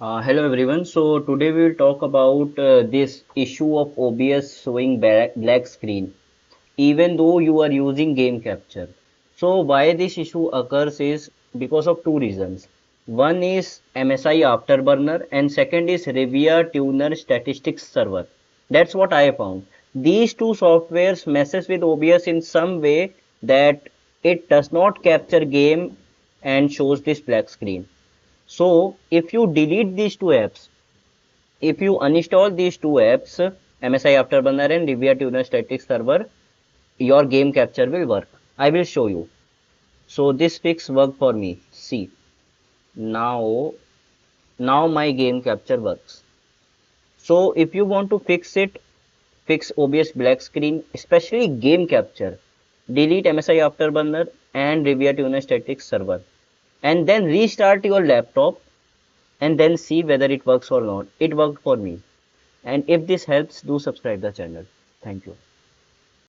Hello everyone. So today we will talk about this issue of OBS showing black screen even though you are using game capture. So why this issue occurs is because of two reasons. One is MSI Afterburner and second is Revia Tuner Statistics Server. That's what I found. These two softwares messes with OBS in some way that it does not capture game and shows this black screen. So if you delete these two apps, if you uninstall these two apps, MSI Afterburner and Revia Tuner Static Server, your game capture will work. I will show you. So this fix worked for me. See, now, now my game capture works. So if you want to fix it, fix OBS black screen, especially game capture, delete MSI Afterburner and Revia Tuner Static Server, and then restart your laptop and then see whether it works or not. It worked for me. And if this helps, do subscribe the channel. Thank you.